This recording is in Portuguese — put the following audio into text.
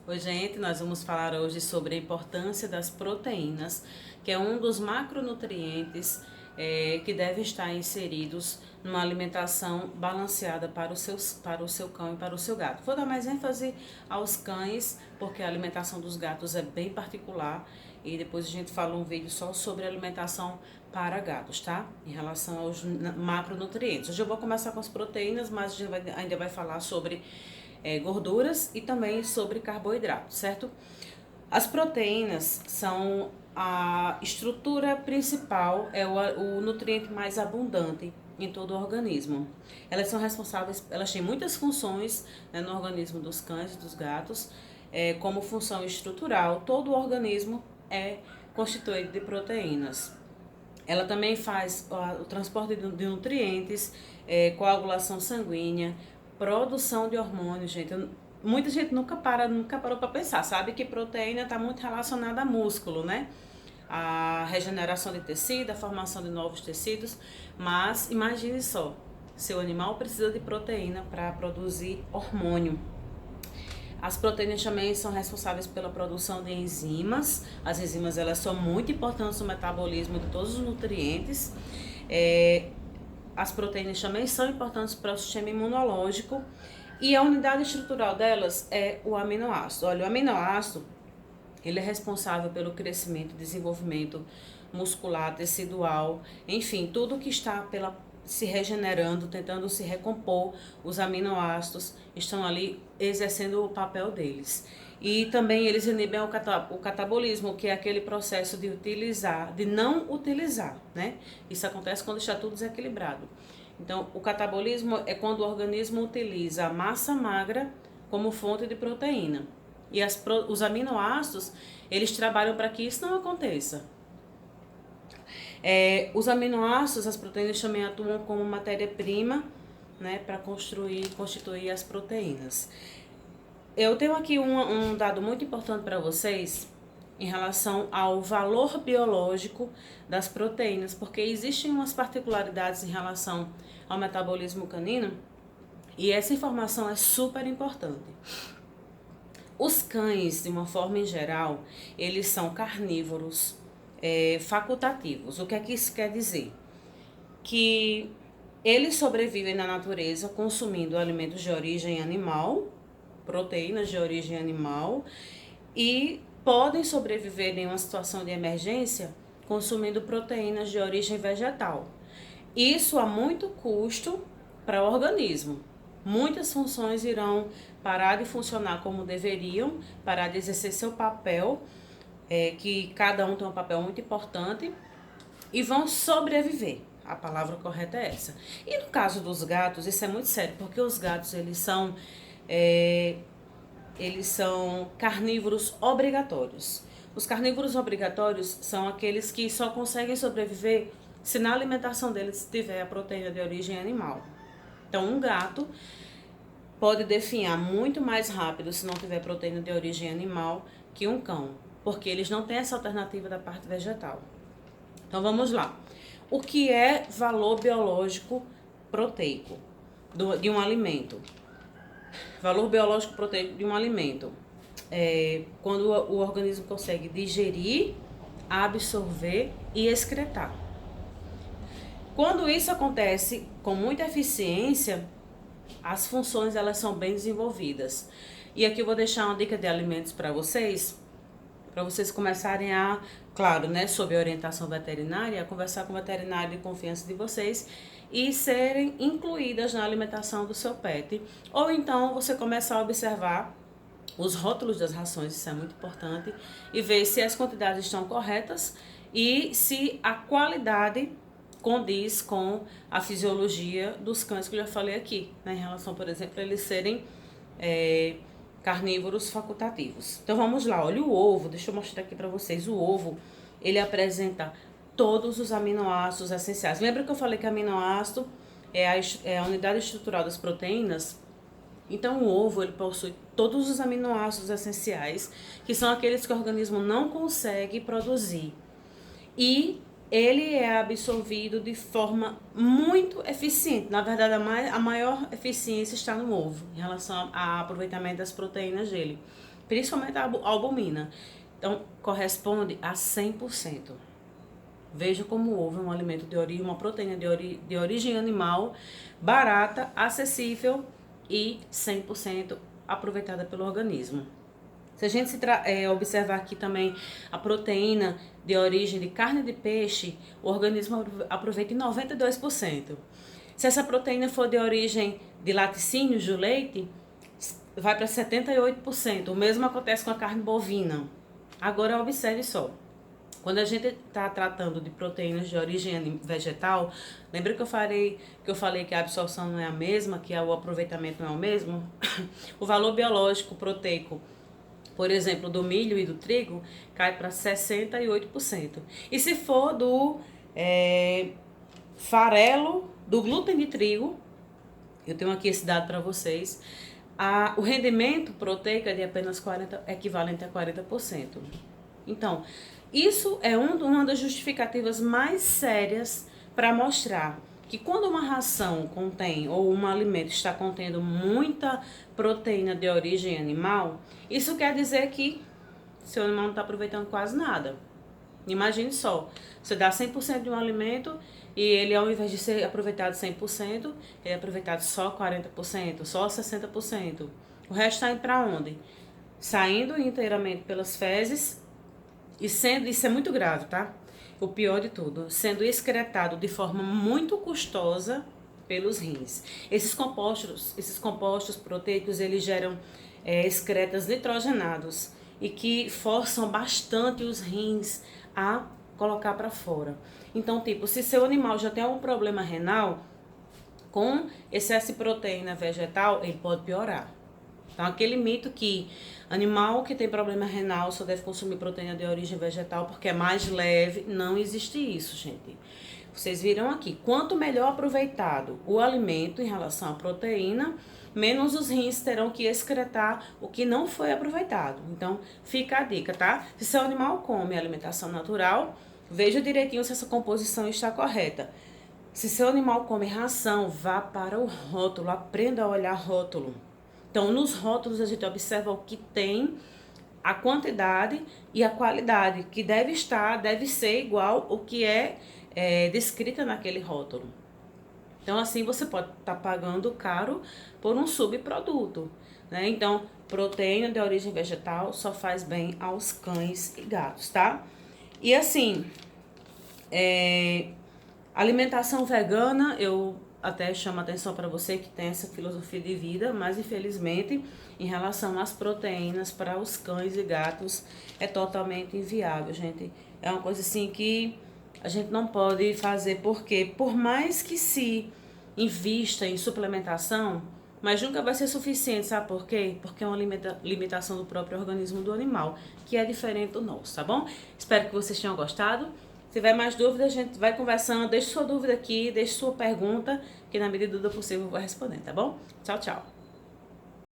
Oi, gente, nós vamos falar hoje sobre a importância das proteínas, que é um dos macronutrientes que devem estar inseridos numa alimentação balanceada para o seu cão e para o seu gato. Vou dar mais ênfase aos cães, porque a alimentação dos gatos é bem particular e depois a gente fala um vídeo só sobre alimentação para gatos, tá? Em relação aos macronutrientes. Hoje eu vou começar com as proteínas, mas a gente ainda vai falar sobre gorduras e também sobre carboidratos, certo? As proteínas são a estrutura principal, é o nutriente mais abundante em todo o organismo. Elas são responsáveis, elas têm muitas funções, né, no organismo dos cães e dos gatos, como função estrutural. Todo o organismo é constituído de proteínas. Ela também faz o transporte de nutrientes, coagulação sanguínea, produção de hormônios, gente. Muita gente nunca parou para pensar, sabe que proteína está muito relacionada a músculo, né? A regeneração de tecido, a formação de novos tecidos, mas imagine só, seu animal precisa de proteína para produzir hormônio. As proteínas também são responsáveis pela produção de enzimas. As enzimas elas são muito importantes no metabolismo de todos os nutrientes. As proteínas também são importantes para o sistema imunológico. E a unidade estrutural delas é o aminoácido. Olha, o aminoácido ele é responsável pelo crescimento, desenvolvimento muscular, tecidual, enfim, tudo que está se regenerando, tentando se recompor, os aminoácidos estão ali exercendo o papel deles. E também eles inibem o catabolismo, que é aquele processo de utilizar, de não utilizar, né? Isso acontece quando está tudo desequilibrado. Então, o catabolismo é quando o organismo utiliza a massa magra como fonte de proteína. E os aminoácidos, eles trabalham para que isso não aconteça. Os aminoácidos, as proteínas também atuam como matéria-prima, né, para constituir as proteínas. Eu tenho aqui um dado muito importante para vocês em relação ao valor biológico das proteínas, porque existem umas particularidades em relação ao metabolismo canino e essa informação é super importante. Os cães, de uma forma em geral, eles são carnívoros facultativos. O que é que isso quer dizer? Que eles sobrevivem na natureza consumindo alimentos de origem animal, proteínas de origem animal, e podem sobreviver em uma situação de emergência consumindo proteínas de origem vegetal. Isso a muito custo para o organismo. Muitas funções irão parar de funcionar como deveriam, parar de exercer seu papel, que cada um tem um papel muito importante, e vão sobreviver. A palavra correta é essa. E no caso dos gatos, isso é muito sério, porque os gatos eles são carnívoros obrigatórios. Os carnívoros obrigatórios são aqueles que só conseguem sobreviver se na alimentação deles tiver a proteína de origem animal. Então, um gato pode definhar muito mais rápido se não tiver proteína de origem animal que um cão, porque eles não têm essa alternativa da parte vegetal. Então, vamos lá. O que é valor biológico proteico de um alimento? Valor biológico proteico de um alimento quando o organismo consegue digerir, absorver e excretar. Quando isso acontece com muita eficiência, as funções elas são bem desenvolvidas. E aqui eu vou deixar uma dica de alimentos para vocês começarem a, claro, né, sob orientação veterinária, a conversar com o veterinário de confiança de vocês e serem incluídas na alimentação do seu pet. Ou então você começar a observar os rótulos das rações, isso é muito importante, e ver se as quantidades estão corretas e se a qualidade condiz com a fisiologia dos cães que eu já falei aqui, né, em relação, por exemplo, a eles serem carnívoros facultativos. Então vamos lá, olha o ovo, deixa eu mostrar aqui para vocês. O ovo, ele apresenta todos os aminoácidos essenciais. Lembra que eu falei que aminoácido é a unidade estrutural das proteínas? Então o ovo, ele possui todos os aminoácidos essenciais, que são aqueles que o organismo não consegue produzir. E ele é absorvido de forma muito eficiente. Na verdade, a maior eficiência está no ovo, em relação ao aproveitamento das proteínas dele. principalmente a albumina. Então, corresponde a 100%. Veja como houve um alimento de origem, uma proteína de origem animal, barata, acessível e 100% aproveitada pelo organismo. Se a gente observar aqui também a proteína de origem de carne de peixe, o organismo aproveita em 92%. Se essa proteína for de origem de laticínios, do leite, vai para 78%. O mesmo acontece com a carne bovina. Agora observe só. Quando a gente está tratando de proteínas de origem vegetal, lembra que eu falei que a absorção não é a mesma, que o aproveitamento não é o mesmo? O valor biológico proteico, por exemplo, do milho e do trigo, cai para 68%. E se for do farelo, do glúten de trigo, eu tenho aqui esse dado para vocês, o rendimento proteico é de apenas equivalente a 40%. Então, isso é uma das justificativas mais sérias para mostrar que quando uma ração contém, ou um alimento está contendo muita proteína de origem animal, isso quer dizer que seu animal não está aproveitando quase nada. Imagine só, você dá 100% de um alimento e ele, ao invés de ser aproveitado 100%, ele é aproveitado só 40%, só 60%. O resto está indo para onde? Saindo inteiramente pelas fezes e isso é muito grave, tá? O pior de tudo, sendo excretado de forma muito custosa pelos rins. Esses compostos proteicos, eles geram excretas nitrogenados e que forçam bastante os rins a colocar para fora. Então, tipo, se seu animal já tem algum problema renal, com excesso de proteína vegetal, ele pode piorar. Então, aquele mito que animal que tem problema renal só deve consumir proteína de origem vegetal porque é mais leve, não existe isso, gente. Vocês viram aqui, quanto melhor aproveitado o alimento em relação à proteína, menos os rins terão que excretar o que não foi aproveitado. Então, fica a dica, tá? Se seu animal come alimentação natural, veja direitinho se essa composição está correta. Se seu animal come ração, vá para o rótulo, aprenda a olhar rótulo. Então, nos rótulos a gente observa o que tem, a quantidade e a qualidade, que deve ser igual o que é descrita naquele rótulo. Então, assim você pode estar pagando caro por um subproduto, né? Então, proteína de origem vegetal só faz bem aos cães e gatos, tá? E assim, alimentação vegana, eu até chamo a atenção para você que tem essa filosofia de vida, mas infelizmente, em relação às proteínas para os cães e gatos, é totalmente inviável, gente. É uma coisa assim que a gente não pode fazer, porque por mais que se invista em suplementação, mas nunca vai ser suficiente, sabe por quê? Porque é uma limitação do próprio organismo do animal, que é diferente do nosso, tá bom? Espero que vocês tenham gostado. Se tiver mais dúvidas, a gente vai conversando. Deixe sua dúvida aqui, deixe sua pergunta, que na medida do possível eu vou responder, tá bom? Tchau, tchau.